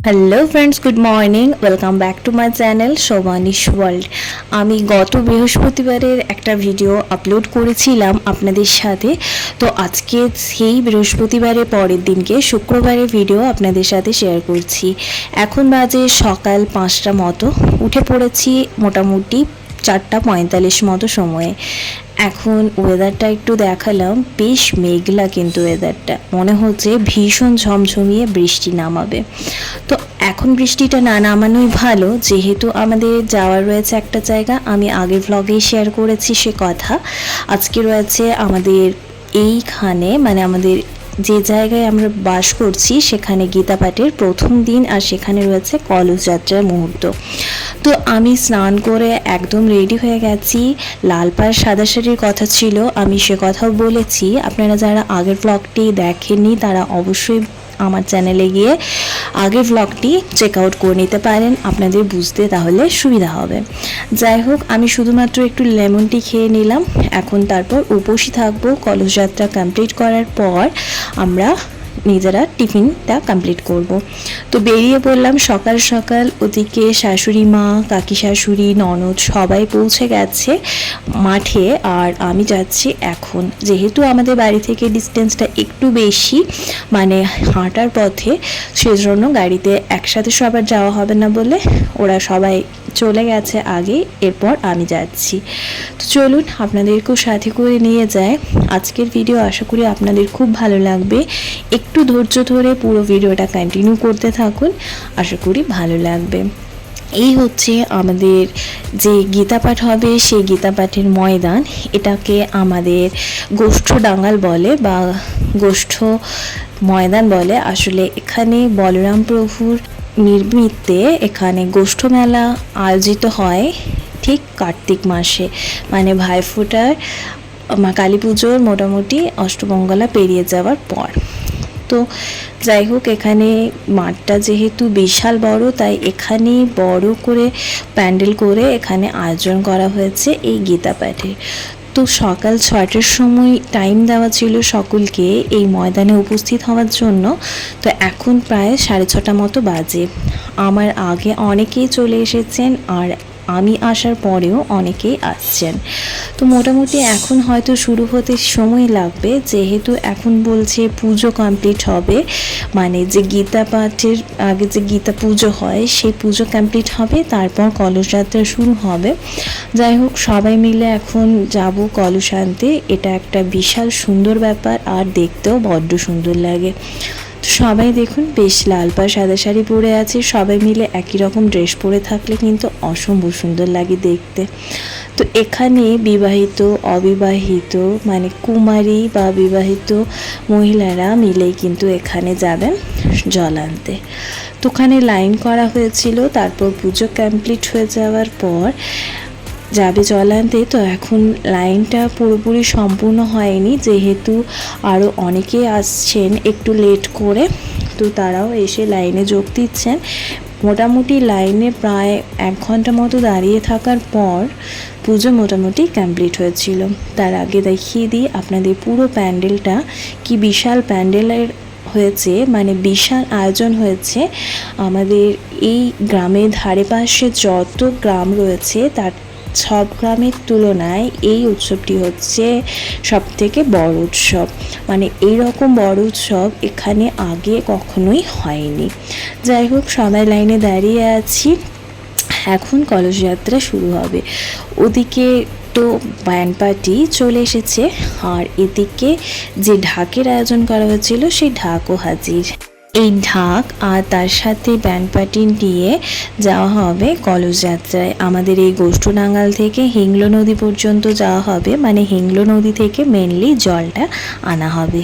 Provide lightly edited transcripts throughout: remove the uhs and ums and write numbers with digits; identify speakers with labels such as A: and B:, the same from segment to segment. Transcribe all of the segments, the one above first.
A: Hello friends, good morning. Welcome back to my channel Shobhanish world. আমি গত বৃহস্পতিবারের একটা ভিডিও আপলোড করেছিলাম আপনাদের সাথে। তো আজকে সেই বৃহস্পতিবারের পরের দিনকে শুক্রবারের ভিডিও আপনাদের সাথে শেয়ার করছি। এখন বাজে সকাল 5টা মতো, উঠে পড়েছি মোটামুটি 4:45 মতো সময়ে। এখন ওয়েদারটা একটু দেখালাম, বেশ মেঘলা, কিন্তু ওয়েদারটা মনে হচ্ছে ভীষণ ঝমঝমিয়ে বৃষ্টি নামাবে। তো এখন বৃষ্টিটা না নামানোই ভালো, যেহেতু আমাদের যাওয়ার রয়েছে একটা জায়গা। আমি আগের ভ্লগেই শেয়ার করেছি সে কথা। আজকে রয়েছে আমাদের এইখানে, মানে আমাদের যে জায়গায় আমরা বাস করছি সেখানে গীতা পাঠের প্রথম দিন, আর সেখানে রয়েছে কলস যাত্রার মুহূর্ত। তো আমি স্নান করে একদম রেডি হয়ে গেছি। লাল পাড় সাদা শাড়ির কথা ছিল, আমি সে কথাও বলেছি। আপনারা যারা আগের ভ্লগটি দেখেননি তারা অবশ্যই আমার চ্যানেলে গিয়ে আগের ভ্লগটি চেক আউট করে নিতে পারেন, আপনাদের বুঝতে তাহলে সুবিধা হবে। যাই হোক, আমি শুধুমাত্র একটু লেমন টি খেয়ে নিলাম। এখন তারপর উপসী থাকবো। কলস যাত্রা কমপ্লিট করার পর আমরা নিজেরা টিফিনটা কমপ্লিট করব। তো বেরিয়ে পড়লাম সকাল সকাল। ওদিকে শাশুড়ি মা, কাকি শাশুড়ি, ননদ সবাই পৌঁছে গেছে মাঠে, আর আমি যাচ্ছি এখন। যেহেতু আমাদের বাড়ি থেকে ডিস্টেন্সটা একটু বেশি, মানে হাঁটার পথে, সেজন্য গাড়িতে একসাথে সবার যাওয়া হবে না বলে ওরা সবাই চলে গেছে আগে, এরপর আমি যাচ্ছি। তো চলুন আপনাদেরকেও সাথে করে নিয়ে যায়। আজকের ভিডিও আশা করি আপনাদের খুব ভালো লাগবে। একটু ধৈর্য ধরে পুরো ভিডিওটা কন্টিনিউ করতে থাকুন, আশা করি ভালো লাগবে। এই হচ্ছে আমাদের যে গীতা পাঠ হবে সেই গীতা পাঠের ময়দান। এটাকে আমাদের গোষ্ঠ ডাঙ্গাল বলে বা গোষ্ঠ ময়দান বলে। আসলে এখানে বলরাম প্রভুর নির্মিতে এখানে গোষ্ঠ মেলা আয়োজিত হয় ঠিক কার্তিক মাসে, মানে ভাইফোঁটার কালী পুজোর মোটামুটি অষ্টমঙ্গলা পেরিয়ে যাওয়ার পর। তো যাই হোক, এখানে মাঠটা যেহেতু বিশাল বড়, তাই এখানে বড় করে প্যান্ডেল করে এখানে আয়োজন করা হয়েছে এই গীতা পাঠের। তো সকাল 6টার সময় টাইম দেওয়া ছিল সকলকে এই ময়দানে উপস্থিত হওয়ার জন্য। তো এখন প্রায় 6:30 মতো বাজে। আমার আগে অনেকেই চলে এসেছেন, আর আমি আসার পরেও অনেকেই আসছেন। তো মোটামুটি এখন হয়তো শুরু হতে সময় লাগবে, যেহেতু এখন বলছে পুজো কমপ্লিট হবে, মানে যে গীতা পাঠের আগে যে গীতা পুজো হয় সেই পুজো কমপ্লিট হবে, তারপর কলস যাত্রা শুরু হবে। যাই হোক, সবাই মিলে এখন যাব কলস আনতে। এটা একটা বিশাল সুন্দর ব্যাপার, আর দেখতেও বড্ড সুন্দর লাগে। সবাই দেখুন বেশ লাল পাড় সাদা শাড়ি পরে আছে। সবাই মিলে একই রকম ড্রেস পরে থাকলে কিন্তু অসম্ভব সুন্দর লাগে দেখতে। তো এখানে বিবাহিত, অবিবাহিত, মানে কুমারী বা বিবাহিত মহিলারা মিলেই কিন্তু এখানে যাবেন জল আনতে। তো ওখানে লাইন করা হয়েছিল, তারপর পুজো কমপ্লিট হয়ে যাওয়ার পর যাবে জল আনতে। তো এখন লাইনটা পুরোপুরি সম্পূর্ণ হয়নি, যেহেতু আরও অনেকে আসছেন একটু লেট করে, তো তারাও এসে লাইনে যোগ দিচ্ছেন। মোটামুটি লাইনে প্রায় 1 ঘন্টা মতো দাঁড়িয়ে থাকার পর পুজো মোটামুটি কমপ্লিট হয়েছিল। তার আগে দেখিয়ে দিই আপনাদের পুরো প্যান্ডেলটা, কি বিশাল প্যান্ডেলের হয়েছে, মানে বিশাল আয়োজন হয়েছে। আমাদের এই গ্রামের ধারে পাশে যত গ্রাম রয়েছে তার সব গ্রামের তুলনায় এই উৎসবটি হচ্ছে সবথেকে বড় উৎসব। মানে এই রকম বড় উৎসব এখানে আগে কখনোই হয়নি। যাই হোক, সবাই লাইনে দাঁড়িয়ে আছি, এখন কলস যাত্রা শুরু হবে। ওদিকে তো ব্যান্ড পার্টি চলে এসেছে, আর এদিকে যে ঢাকের আয়োজন করা হয়েছিল সেই ঢাকও হাজির। এই ঢাক আর তার সাথে ব্যান্ড পার্টি নিয়ে যাওয়া হবে কলস যাত্রায়। আমাদের এই গোষ্ঠনাঙ্গাল থেকে হিংলো নদী পর্যন্ত যাওয়া হবে, মানে হিংলো নদী থেকে মেনলি জলটা আনা হবে।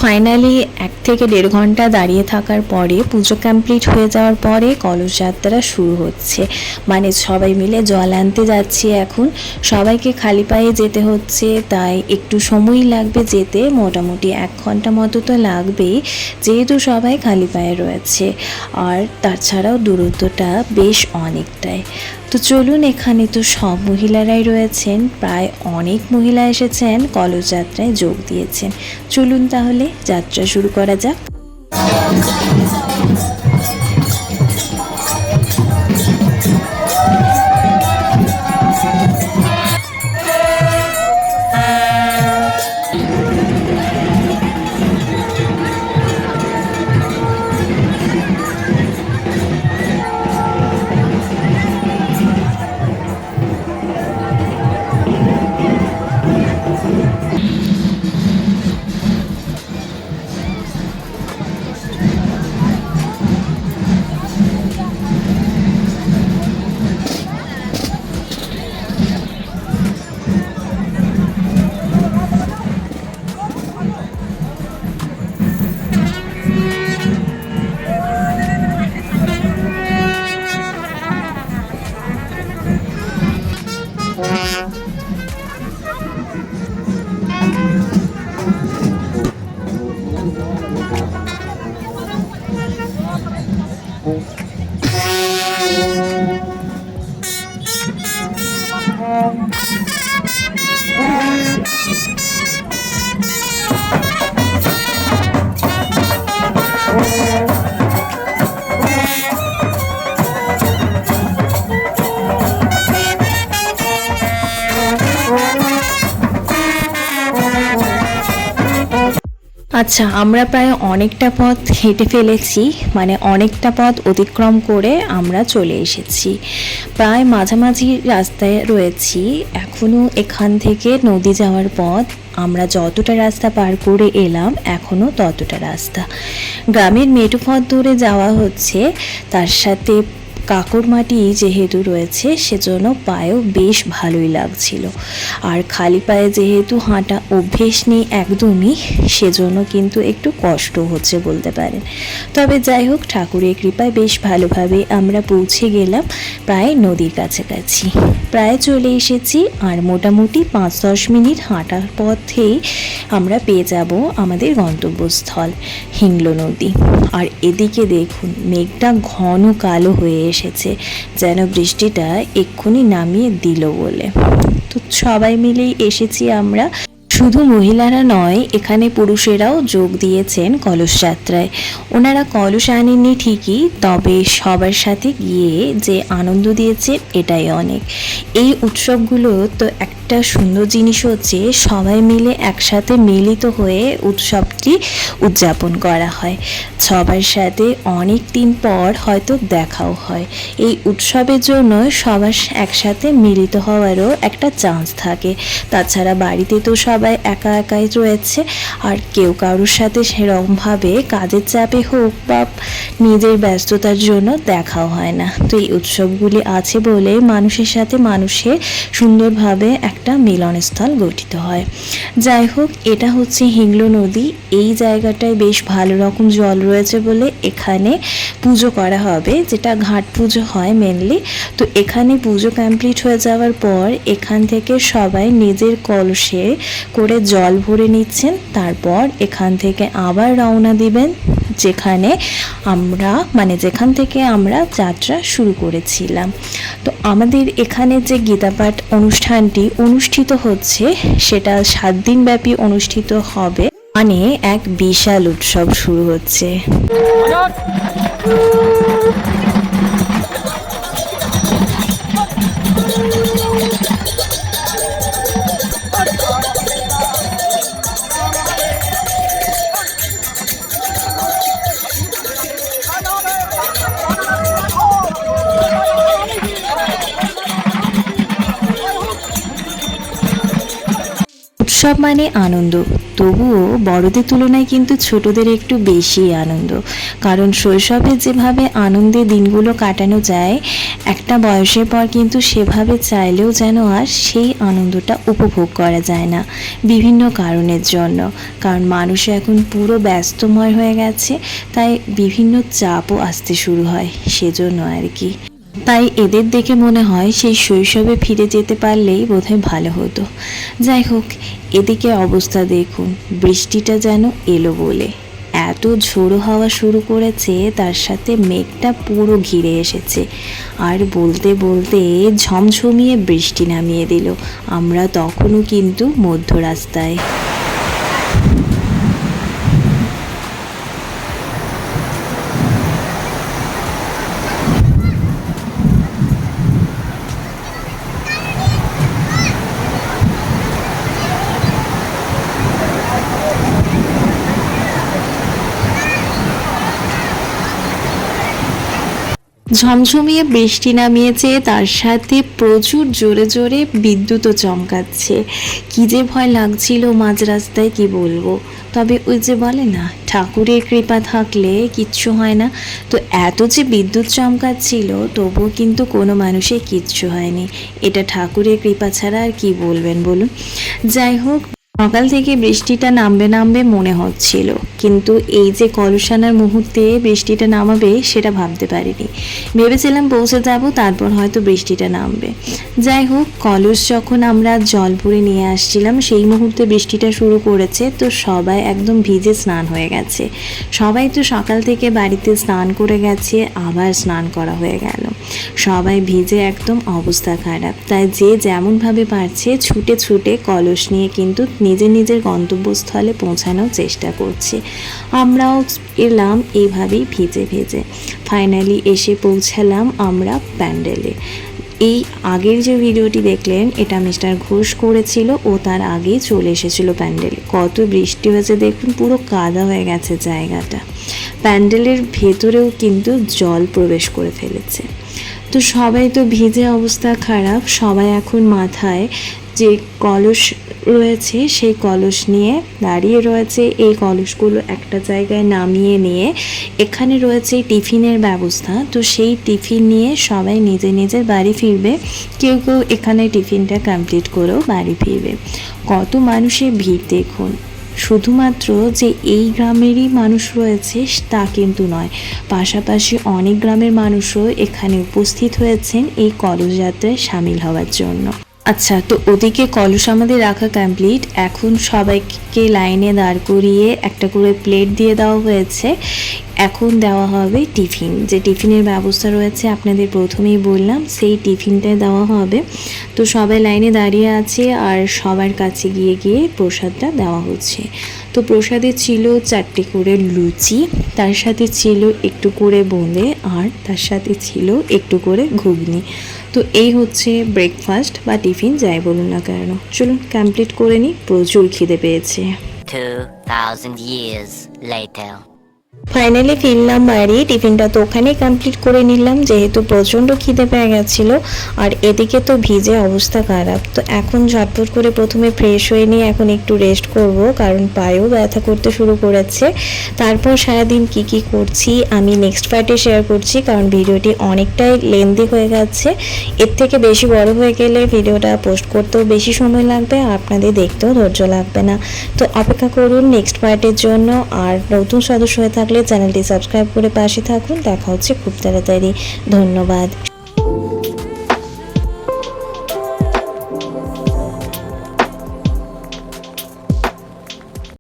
A: ফাইনালি 1 থেকে 1.5 ঘন্টা দাঁড়িয়ে থাকার পরে পুজো কমপ্লিট হয়ে যাওয়ার পরে কলস যাত্রা শুরু হচ্ছে। মানে সবাই মিলে জল আনতে যাচ্ছি এখন। সবাইকে খালি পায়ে যেতে হচ্ছে, তাই একটু সময় লাগবে যেতে, মোটামুটি 1 ঘন্টা মতো তো লাগবেই, যেহেতু সবাই খালি পায়ে রয়েছে। আর তাছাড়াও দূরত্বটা বেশ অনেকটাই। তো চলুন, এখানে তো সব মহিলারাই রয়েছেন, প্রায় অনেক মহিলা এসেছেন কলস যাত্রায় যোগ দিয়েছেন। চলুন তাহলে যাত্রা শুরু করা যাক। আচ্ছা, আমরা প্রায় অনেকটা পথ হেঁটে ফেলেছি, মানে অনেকটা পথ অতিক্রম করে আমরা চলে এসেছি। প্রায় মাঝামাঝি রাস্তায় রয়েছি। এখনও এখান থেকে নদী যাওয়ার পথ, আমরা যতটা রাস্তা পার করে এলাম এখনও ততটা রাস্তা। গ্রামের মেঠো পথ ধরে যাওয়া হচ্ছে, তার সাথে কাকড় মাটি যেহেতু রয়েছে সেজন্য পায়েও বেশ ভালোই লাগছিল। আর খালি পায়ে যেহেতু হাঁটা অভ্যেস নেই একদমই, সেজন্য কিন্তু একটু কষ্ট হচ্ছে বলতে পারেন। তবে যাই হোক, ঠাকুরের কৃপায় বেশ ভালোভাবে আমরা পৌঁছে গেলাম প্রায় নদীর কাছাকাছি। প্রায় চলে এসেছি, আর মোটামুটি 5-10 মিনিট হাঁটার পথেই আমরা পেয়ে যাব আমাদের গন্তব্যস্থল হিংলো নদী। আর এদিকে দেখুন, মেঘটা ঘন কালো হয়ে এসেছে, যেন বৃষ্টিটা এক্ষুনি নামিয়ে দিল বলে। তো সবাই মিলেই এসেছি আমরা। শুধু মহিলারা নয়, এখানে পুরুষেরাও যোগ দিয়েছেন কলস যাত্রায়। ওনারা কলস আনেননি ঠিকই, তবে সবার সাথে গিয়ে যে আনন্দ দিয়েছেন এটাই অনেক। এই উৎসবগুলো তো একটা সুন্দর জিনিস হচ্ছে, সবাই মিলে একসাথে মিলিত হয়ে উৎসবটি উদযাপন করা হয়। সবার সাথে অনেক দিন পর হয়তো দেখাও হয়। এই উৎসবের জন্য সবার একসাথে মিলিত হওয়ারও একটা চান্স থাকে। তাছাড়া বাড়িতে তো সবাই একা একাই রয়েছে, আর কেউ কারোর সাথে সেরকমভাবে কাজের চাপে হোক বা নিজের ব্যস্ততার জন্য দেখাও হয় না। তো এই উৎসবগুলি আছে বলে মানুষের সাথে মানুষের সুন্দরভাবে একটা মিলনস্থল গঠিত হয়। যাই হোক, এটা হচ্ছে হিংলো নদী। এই জায়গাটায় বেশ ভালো রকম জল রয়েছে বলে এখানে পুজো করা হবে, যেটা ঘাট পুজো হয় মেনলি। তো এখানে পুজো কমপ্লিট হয়ে যাওয়ার পর এখান থেকে সবাই নিজের কলসে করে জল ভরে নিচ্ছেন। তারপর এখান থেকে আবার রওনা দিবেন যেখান থেকে আমরা যাত্রা শুরু করেছিলাম। তো আমাদের এখানে যে গীতাপাঠ অনুষ্ঠানটি অনুষ্ঠিত হচ্ছে, সেটা 7 দিন ব্যাপী অনুষ্ঠিত হবে। মানে এক বিশাল উৎসব শুরু হচ্ছে। উৎসব মানে আনন্দ, তবুও বড়দের তুলনায় কিন্তু ছোটদের একটু বেশি আনন্দ, কারণ শৈশবে যেভাবে আনন্দে দিনগুলো কাটানো যায় একটা বয়সের পর কিন্তু সেভাবে চাইলেও যেন আর সেই আনন্দটা উপভোগ করা যায় না বিভিন্ন কারণের জন্য। কারণ মানুষ এখন পুরো ব্যস্তময় হয়ে গেছে, তাই বিভিন্ন চাপও আসতে শুরু হয়, সেজন্য আর কি। তাই এদের দেখে মনে হয় সেই শৈশবে ফিরে যেতে পারলেই বোধহয় ভালো হতো। যাই হোক, এদিকে অবস্থা দেখুন, বৃষ্টিটা যেন এলো বলে এত ঝোড়ো হাওয়া শুরু করেছে, তার সাথে মেঘটা পুরো ঘিরে এসেছে, আর বলতে বলতে ঝমঝমিয়ে বৃষ্টি নামিয়ে দিল। আমরা তখনও কিন্তু মধ্য রাস্তায়। ঝমঝমিয়ে বৃষ্টি নামিয়েছে, তার সাথে প্রচুর জোরে জোরে বিদ্যুৎও চমকাচ্ছে। কি যে ভয় লাগছিল মাঝ রাস্তায়, কি বলবো। তবে ওই যে বলে না, ঠাকুরের কৃপা থাকলে কিচ্ছু হয় না। তো এত যে বিদ্যুৎ চমকাচ্ছিল, তবুও কিন্তু কোনো মানুষের কিচ্ছু হয়নি। এটা ঠাকুরের কৃপা ছাড়া আর কি বলবেন বলুন। যাই হোক, সকাল থেকে বৃষ্টিটা নামবে নামবে মনে হচ্ছিল, কিন্তু এই যে কলসানার মুহূর্তে বৃষ্টিটা নামাবে সেটা ভাবতে পারিনি। ভেবেছিলাম পৌঁছে যাব, তারপর হয়তো বৃষ্টিটা নামবে। যাই হোক, কলস যখন আমরা জলপুরে নিয়ে আসছিলাম সেই মুহূর্তে বৃষ্টিটা শুরু করেছে, তো সবাই একদম ভিজে স্নান হয়ে গেছে। সবাই তো সকাল থেকে বাড়িতে স্নান করে গেছে, আবার স্নান করা হয়ে গেল, সবাই ভিজে একদম অবস্থা খারাপ। তাই যে যেমনভাবে পারছে ছুটে ছুটে কলস নিয়ে কিন্তু নিজের নিজের গন্তব্যস্থলে পৌঁছানোর চেষ্টা করছে। আমরাও এলাম এইভাবেই ভিজে ভিজে। ফাইনালি এসে পৌঁছালাম আমরা প্যান্ডেলে। এই আগের যে ভিডিওটি দেখলেন, এটা মিস্টার ঘোষ করেছিল, ও তার আগেই চলে এসেছিল প্যান্ডেলে। কত বৃষ্টি হয়েছে দেখুন, পুরো কাদা হয়ে গেছে জায়গাটা। প্যান্ডেলের ভেতরেও কিন্তু জল প্রবেশ করে ফেলেছে। তো সবাই তো ভিজে অবস্থা খারাপ, সবাই এখন মাথায় যে কলস রয়েছে সেই কলস নিয়ে দাঁড়িয়ে রয়েছে। এই কলসগুলো একটা জায়গায় নামিয়ে নিয়ে এখানে রয়েছে টিফিনের ব্যবস্থা, তো সেই টিফিন নিয়ে সবাই নিজে নিজের বাড়ি ফিরবে। কেউ কেউ এখানে টিফিনটা কমপ্লিট করেও বাড়ি ফিরবে। কত মানুষের ভিড় দেখুন। শুধুমাত্র যে এই গ্রামেরই মানুষ রয়েছে তা কিন্তু নয়, পাশাপাশি অনেক গ্রামের মানুষও এখানে উপস্থিত হয়েছেন এই কলস যাত্রায় সামিল হওয়ার জন্য। আচ্ছা, তো ওদিকে কলস আমাদের রাখা কমপ্লিট। এখন সবাইকে লাইনে দাঁড় করিয়ে একটা করে প্লেট দিয়ে দেওয়া হয়েছে। এখন দেওয়া হবে টিফিন। যে টিফিনের ব্যবস্থা রয়েছে আপনাদের প্রথমেই বললাম, সেই টিফিনটা দেওয়া হবে। তো সবাই লাইনে দাঁড়িয়ে আছে আর সবার কাছে গিয়ে গিয়ে প্রসাদটা দেওয়া হচ্ছে। তো প্রসাদে ছিল 4টে করে লুচি, তার সাথে ছিল একটু করে বোঁদে, আর তার সাথে ছিল একটু করে ঘুগনি। তো এই হচ্ছে ব্রেকফাস্ট বা টিফিন, যাই বলুন না কেন। চলুন কমপ্লিট করে নিই, প্রচুর খিদে পেয়েছে।
B: 2000 years later.
A: ফাইনালি ফিরলাম বাড়ি। টিফিনটা তো ওখানেই কমপ্লিট করে নিলাম, যেহেতু প্রচণ্ড খিদে পেয়ে গেছিলো। আর এদিকে তো ভিজে অবস্থা খারাপ। তো এখন ঝটপট করে প্রথমে ফ্রেশ হয়ে নিয়ে এখন একটু রেস্ট করব, কারণ পায়েও ব্যথা করতে শুরু করেছে। তারপর সারাদিন কি কি করছি আমি নেক্সট পার্টে শেয়ার করছি, কারণ ভিডিওটি অনেকটাই লেন্দি হয়ে গেছে। এর থেকে বেশি বড় হয়ে গেলে ভিডিওটা পোস্ট করতেও বেশি সময় লাগবে, আর আপনাদের দেখতেও ধৈর্য লাগবে না। তো অপেক্ষা করুন নেক্সট পার্টের জন্য। আর নতুন সদস্য হয়ে থাকলে চ্যানেলটি সাবস্ক্রাইব করে পাশে থাকুন। দেখা হচ্ছে খুব তাড়াতাড়ি। ধন্যবাদ।